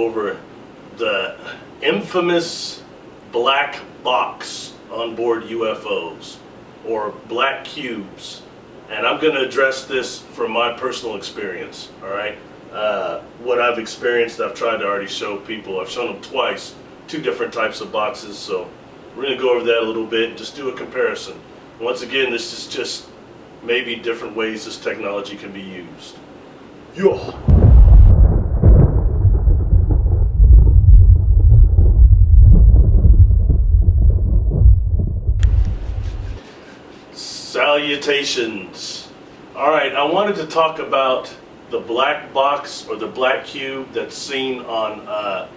over the infamous black box on board UFOs, or black cubes. And I'm going to address this from my personal experience, all right? What I've experienced, I've tried to already show people. I've shown them twice, two different types of boxes, so we're going to go over that a little bit, just do a comparison. Once again, this is just maybe different ways this technology can be used. Yeah. Salutations. Alright, I wanted to talk about the black box or the black cube that's seen on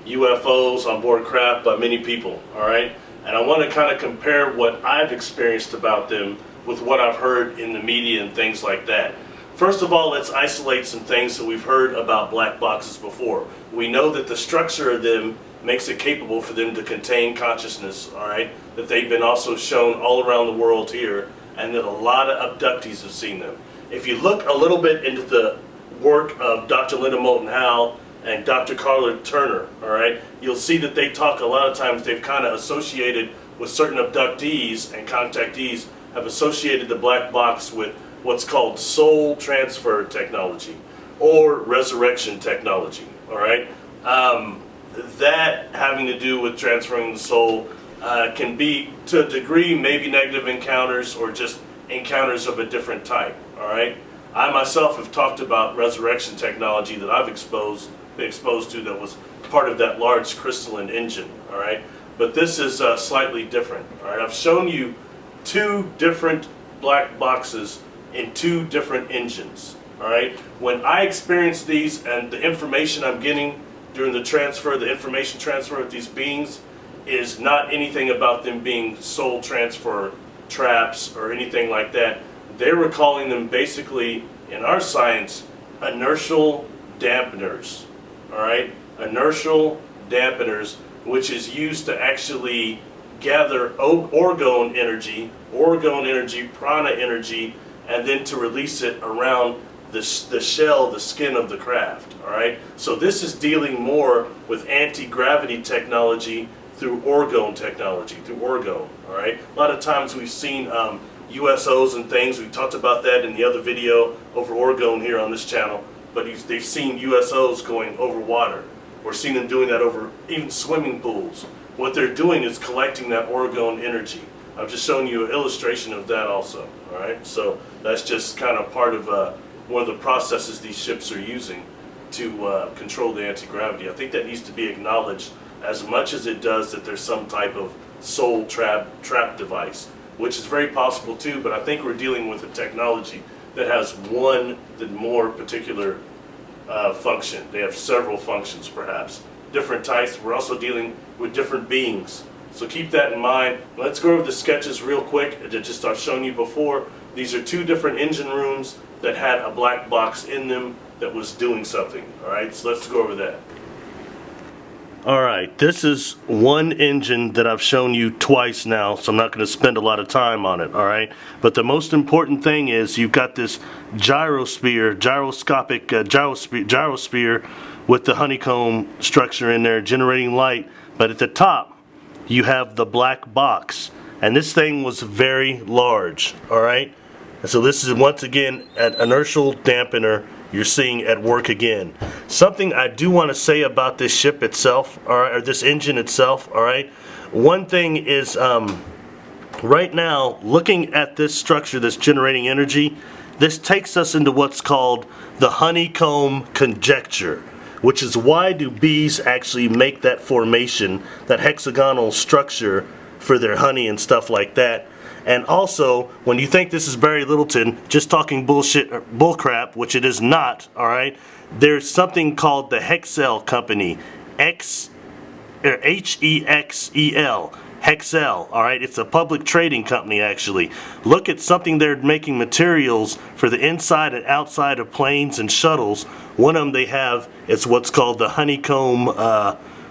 UFOs on board craft by many people. Alright, and I want to kind of compare what I've experienced about them with what I've heard in the media and things like that. First of all, let's isolate some things that we've heard about black boxes before. We know that the structure of them makes it capable for them to contain consciousness, alright, that they've been also shown all around the world here, and that a lot of abductees have seen them. If you look a little bit into the work of Dr. Linda Moulton Howe and Dr. Carla Turner, alright, you'll see that they talk a lot of times, they've kind of associated with certain abductees and contactees, have associated the black box with what's called soul transfer technology or resurrection technology, alright? That having to do with transferring the soul can be, to a degree, maybe negative encounters or just encounters of a different type, alright? I myself have talked about resurrection technology that I've been exposed to that was part of that large crystalline engine, alright? But this is slightly different, alright? I've shown you two different black boxes in two different engines, alright? When I experience these and the information I'm getting during the transfer, the information transfer of these beings is not anything about them being soul transfer traps or anything like that. They were calling them basically, in our science, inertial dampeners, alright? Inertial dampeners, which is used to actually gather orgone energy, prana energy, and then to release it around the shell, the skin of the craft, alright? So this is dealing more with anti-gravity technology through orgone technology, through orgone, alright? A lot of times we've seen USOs and things, we talked about that in the other video over orgone here on this channel, but they've seen USOs going over water. We're seeing them doing that over even swimming pools. What they're doing is collecting that orgone energy. I've just shown you an illustration of that also, alright? So that's just kind of part of one of the processes these ships are using to control the anti-gravity. I think that needs to be acknowledged as much as it does that there's some type of soul trap device, which is very possible too, but I think we're dealing with a technology that has one more particular function. They have several functions perhaps, different types. We're also dealing with different beings. So keep that in mind. Let's go over the sketches real quick. I've shown you before. These are two different engine rooms that had a black box in them that was doing something. Alright, so let's go over that. Alright, this is one engine that I've shown you twice now, so I'm not going to spend a lot of time on it, alright? But the most important thing is you've got this gyrosphere with the honeycomb structure in there generating light, but at the top you have the black box, and this thing was very large, alright? And so this is once again an inertial dampener you're seeing at work again. Something I do want to say about this ship itself, or this engine itself, alright? One thing is, right now, looking at this structure that's generating energy, this takes us into what's called the honeycomb conjecture, which is why do bees actually make that formation, that hexagonal structure for their honey and stuff like that. And also, when you think this is Barry Littleton just talking bullshit, bullcrap, which it is not, alright, there's something called the Hexel Company, H-E-X-E-L, Hexel, alright, it's a public trading company actually. Look at something they're making materials for the inside and outside of planes and shuttles. One of them they have, it's what's called the honeycomb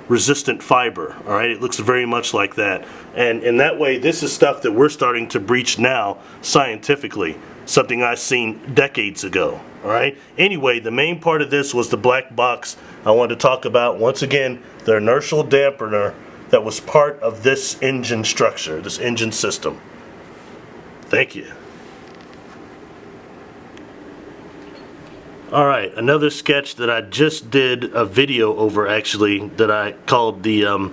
resistant fiber, alright, it looks very much like that. And in that way, this is stuff that we're starting to breach now scientifically, something I've seen decades ago, alright. Anyway, the main part of this was the black box I wanted to talk about, once again, the inertial dampener that was part of this engine structure, this engine system. Thank you. Alright, another sketch that I just did a video over, actually, that I called the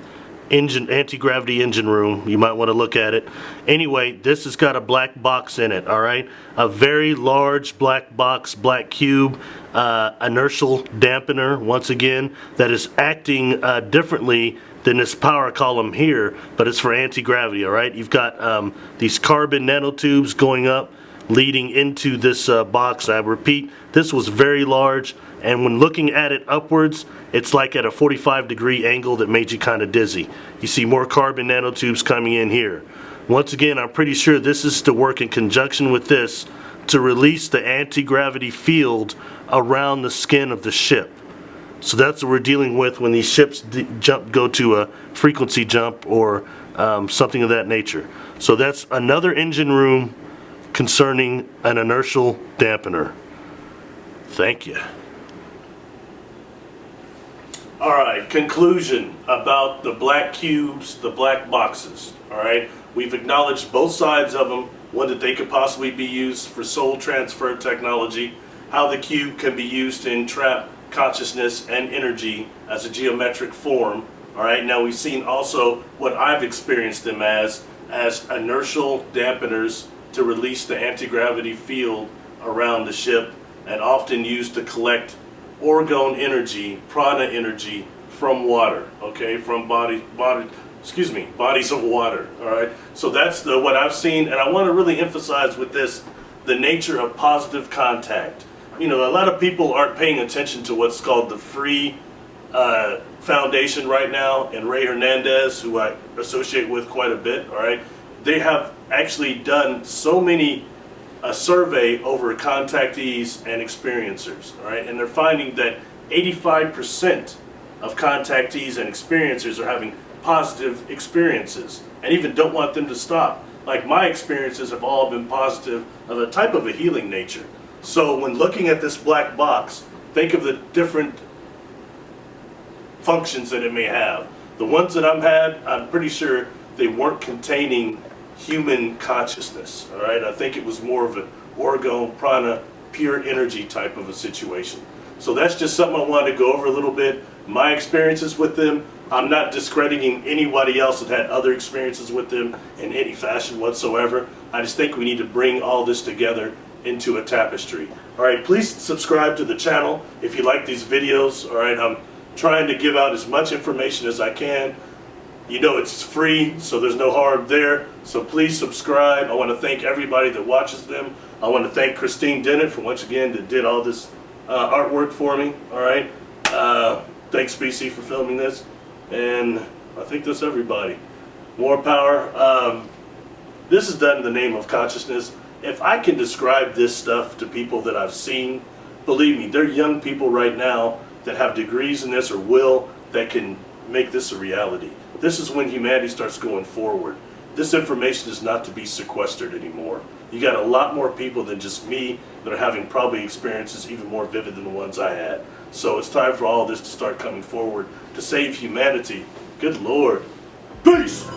anti-gravity engine room. You might want to look at it. Anyway, this has got a black box in it, alright? A very large black box, black cube, inertial dampener, once again, that is acting differently than this power column here, but it's for anti-gravity, alright? You've got these carbon nanotubes going up, leading into this box. I repeat, this was very large, and when looking at it upwards, it's like at a 45-degree angle that made you kind of dizzy. You see more carbon nanotubes coming in here. Once again, I'm pretty sure this is to work in conjunction with this to release the anti-gravity field around the skin of the ship. So that's what we're dealing with when these ships go to a frequency jump or something of that nature. So that's another engine room concerning an inertial dampener. Thank you. Alright, conclusion about the black cubes, the black boxes. Alright, we've acknowledged both sides of them, one that they could possibly be used for soul transfer technology, how the cube can be used to entrap consciousness and energy as a geometric form. Alright, now we've seen also what I've experienced them as inertial dampeners to release the anti-gravity field around the ship, and often used to collect orgone energy, prana energy from water, okay, from bodies of water. All right, so that's what I've seen, and I want to really emphasize with this the nature of positive contact. You know, a lot of people aren't paying attention to what's called the Free Foundation right now, and Ray Hernandez, who I associate with quite a bit. All right, they have actually done so many a survey over contactees and experiencers, all right, and they're finding that 85% of contactees and experiencers are having positive experiences and even don't want them to stop. Like, my experiences have all been positive, of a type of a healing nature. So when looking at this black box, think of the different functions that it may have. The ones that I've had, I'm pretty sure they weren't containing human consciousness. All right, I think it was more of an orgone, prana, pure energy type of a situation. So that's just something I wanted to go over a little bit. My experiences with them. I'm not discrediting anybody else that had other experiences with them in any fashion whatsoever. I just think we need to bring all this together into a tapestry. All right, please subscribe to the channel if you like these videos. All right, I'm trying to give out as much information as I can. You know, it's free, so there's no harm there. So please subscribe. I want to thank everybody that watches them. I want to thank Christine Dennett for, once again, that did all this artwork for me. All right. Thanks, BC, for filming this. And I think that's everybody. More power. This is done in the name of consciousness. If I can describe this stuff to people that I've seen, believe me, they're young people right now that have degrees in this or will that can make this a reality. This is when humanity starts going forward. This information is not to be sequestered anymore. You got a lot more people than just me that are having probably experiences even more vivid than the ones I had. So it's time for all this to start coming forward to save humanity. Good Lord. Peace!